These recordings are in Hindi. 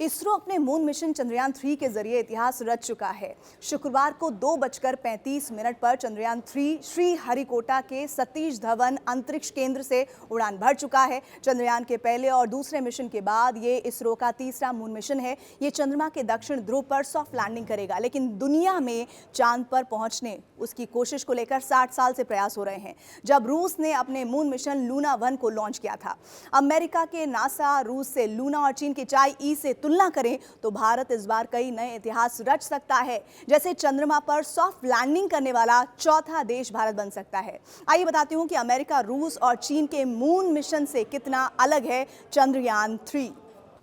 इसरो अपने मून मिशन चंद्रयान-3 के जरिए इतिहास रच चुका है। शुक्रवार को 2:35 पर चंद्रयान-3 श्रीहरिकोटा के सतीश धवन अंतरिक्ष केंद्र से उड़ान भर चुका है। चंद्रयान के पहले और दूसरे मिशन के बाद ये इसरो का तीसरा मून मिशन है। ये चंद्रमा के दक्षिण ध्रुव पर सॉफ्ट लैंडिंग करेगा, लेकिन दुनिया में चांद पर पहुंचने उसकी कोशिश को लेकर 60 साल से प्रयास हो रहे हैं। जब रूस ने अपने मून मिशन लूना 1 को लॉन्च किया था, अमेरिका के नासा रूस से लूना और चीन के चाई से तुलना करें तो भारत इस बार कई नए इतिहास रच सकता है। जैसे चंद्रमा पर सॉफ्ट लैंडिंग करने वाला चौथा देश भारत बन सकता है। आइए बताती हूं कि अमेरिका, रूस और चीन के मून मिशन से कितना अलग है चंद्रयान-3।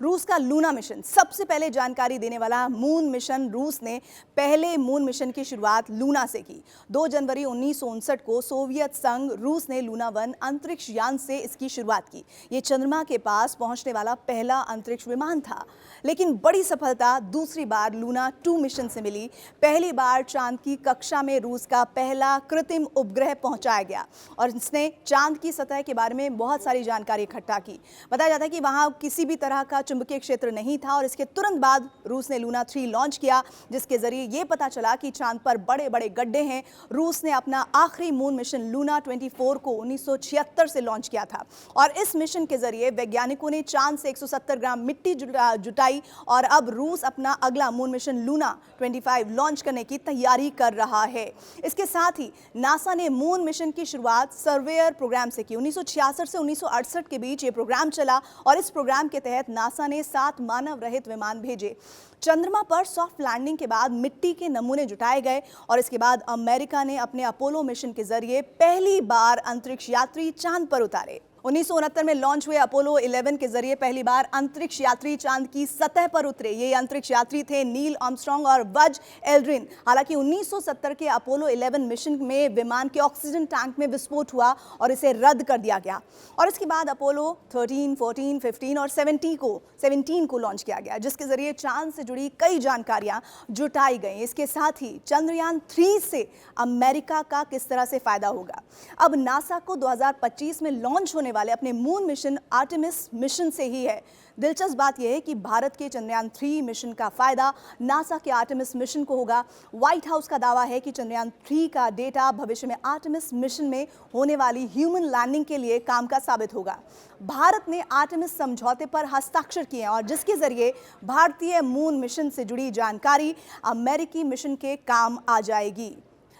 रूस का लूना मिशन सबसे पहले जानकारी देने वाला मून मिशन। रूस ने पहले मून मिशन की शुरुआत लूना से की। 2 जनवरी 1959 को सोवियत संघ रूस ने लूना 1 अंतरिक्ष यान से इसकी शुरुआत की। ये चंद्रमा के पास पहुंचने वाला पहला अंतरिक्ष विमान था, लेकिन बड़ी सफलता दूसरी बार लूना 2 मिशन से मिली। पहली बार चांद की कक्षा में रूस का पहला कृत्रिम उपग्रह पहुंचाया गया और इसने चांद की सतह के बारे में बहुत सारी जानकारी इकट्ठा की। बताया जाता है कि वहां किसी भी तरह का चुंबकीय क्षेत्र नहीं था और इसके तुरंत बाद रूस ने लूना 3 लॉन्च किया, जिसके जरिए यह पता चला कि चांद पर बड़े बड़े गड्ढे हैं। रूस ने अपना आखिरी मून मिशन लूना 24 को 1976 से लॉन्च किया था और इस मिशन के जरिए वैज्ञानिकों ने चांद से 170 ग्राम मिट्टी जुटाई और अब रूस अपना अगला मून मिशन लूना 25 लॉन्च करने की तैयारी कर रहा है। इसके साथ ही नासा ने मून मिशन की शुरुआत सर्वेयर प्रोग्राम से की। 1966 से 1968 के बीच ये प्रोग्राम चला और इस प्रोग्राम के तहत नासा ने 7 मानव रहित विमान भेजे। चंद्रमा पर सॉफ्ट लैंडिंग के बाद मिट्टी के नमूने जुटाए गए और इसके बाद अमेरिका ने अपने अपोलो मिशन के जरिए पहली बार अंतरिक्ष यात्री चांद पर उतारे। 1969 में लॉन्च हुए अपोलो 11 के जरिए पहली बार अंतरिक्ष यात्री चांद की सतह पर उतरे। ये अंतरिक्ष यात्री थे नील आर्मस्ट्रांग और बज एल्ड्रिन। हालांकि 1970 के अपोलो 11 मिशन में विमान के ऑक्सीजन टैंक में विस्फोट हुआ और इसे रद्द कर दिया गया और इसके बाद अपोलो 13, 14, 15 और 17 को लॉन्च किया गया, जिसके जरिए चांद से जुड़ी कई जानकारियां जुटाई गई। इसके साथ ही चंद्रयान-3 से अमेरिका का किस तरह से फायदा होगा। अब नासा को 2025 में लॉन्च होने वाले अपने मून मिशन आर्टेमिस मिशन से ही है। दिलचस्प बात यह है कि भारत के चंद्रयान-3 मिशन का फायदा नासा के आर्टेमिस मिशन को होगा। व्हाइट हाउस का दावा है कि चंद्रयान-3 का डेटा भविष्य में आर्टेमिस मिशन में होने वाली ह्यूमन लैंडिंग के लिए काम का साबित होगा। भारत ने आर्टेमिस समझौते पर हस्ताक्षर किए और जिसके जरिए भारतीय मून मिशन से जुड़ी जानकारी अमेरिकी मिशन के काम आ जाएगी।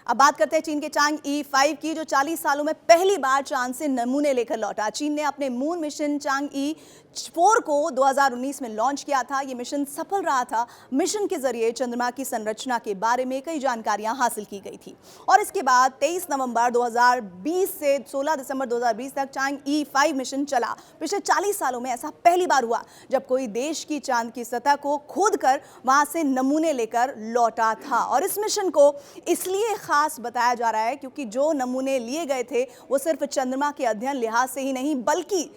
अब बात करते हैं चीन के चांग-ई 5 की, जो 40 सालों में पहली बार चांद से नमूने लेकर लौटा। चीन ने अपने मून मिशन चांग-ई 4 को 2019 में लॉन्च किया था। ये मिशन सफल रहा था। मिशन के जरिए चंद्रमा की संरचना के बारे में कई जानकारियां हासिल की गई थी और इसके बाद 23 नवंबर 2020 से 16 दिसंबर 2020 तक चांग-ई 5 मिशन चला। पिछले 40 सालों में ऐसा पहली बार हुआ जब कोई देश की चांद की सतह को खोदकर वहां से नमूने लेकर लौटा था और इस मिशन को इसलिए खास बताया जा रहा है क्योंकि जो नमूने लिए गए थे वो सिर्फ चंद्रमा के अध्ययन लिहाज से ही नहीं, बल्कि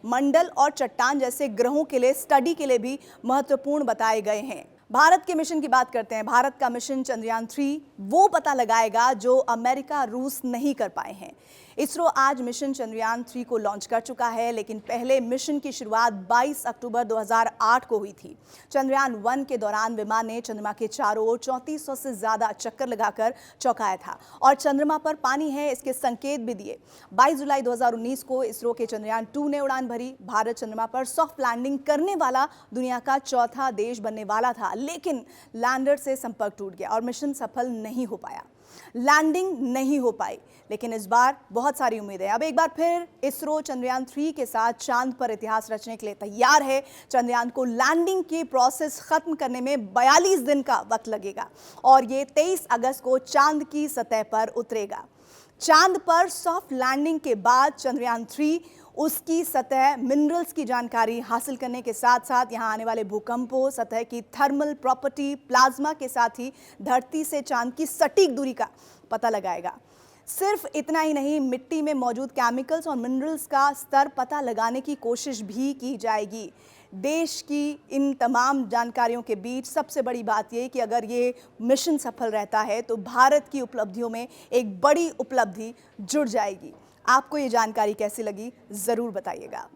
मंडल और चट्टान जैसे ग्रहों के लिए स्टडी के लिए भी महत्वपूर्ण बताए गए हैं। भारत के मिशन की बात करते हैं। भारत का मिशन चंद्रयान-3 वो पता लगाएगा जो अमेरिका, रूस नहीं कर पाए हैं। इसरो आज मिशन चंद्रयान-3 को लॉन्च कर चुका है, लेकिन पहले मिशन की शुरुआत 22 अक्टूबर 2008 को हुई थी। चंद्रयान-1 के दौरान विमान ने चंद्रमा के चारों ओर 3400 से ज्यादा चक्कर लगाकर चौंकाया था और चंद्रमा पर पानी है इसके संकेत भी दिए। 22 जुलाई 2019 को इसरो के चंद्रयान-2 ने उड़ान भरी। भारत चंद्रमा पर सॉफ्ट लैंडिंग करने वाला दुनिया का चौथा देश बनने वाला था, लेकिन लैंडर से संपर्क टूट गया और मिशन सफल नहीं हो पाया। लैंडिंग नहीं हो पाई, लेकिन इस बार बहुत सारी उम्मीद है। अब एक बार फिर इसरो चंद्रयान-3 के साथ चांद पर इतिहास रचने के लिए तैयार है। चंद्रयान को लैंडिंग की प्रोसेस खत्म करने में 42 दिन का वक्त लगेगा और ये 23 अगस्त को चांद की सतह पर उतरेगा। चांद पर सॉफ्ट लैंडिंग के बाद चंद्रयान-3 उसकी सतह मिनरल्स की जानकारी हासिल करने के साथ साथ यहाँ आने वाले भूकंपों, सतह की थर्मल प्रॉपर्टी, प्लाज्मा के साथ ही धरती से चांद की सटीक दूरी का पता लगाएगा। सिर्फ इतना ही नहीं, मिट्टी में मौजूद केमिकल्स और मिनरल्स का स्तर पता लगाने की कोशिश भी की जाएगी। देश की इन तमाम जानकारियों के बीच सबसे बड़ी बात यह कि अगर ये मिशन सफल रहता है तो भारत की उपलब्धियों में एक बड़ी उपलब्धि जुड़ जाएगी। आपको ये जानकारी कैसी लगी, ज़रूर बताइएगा।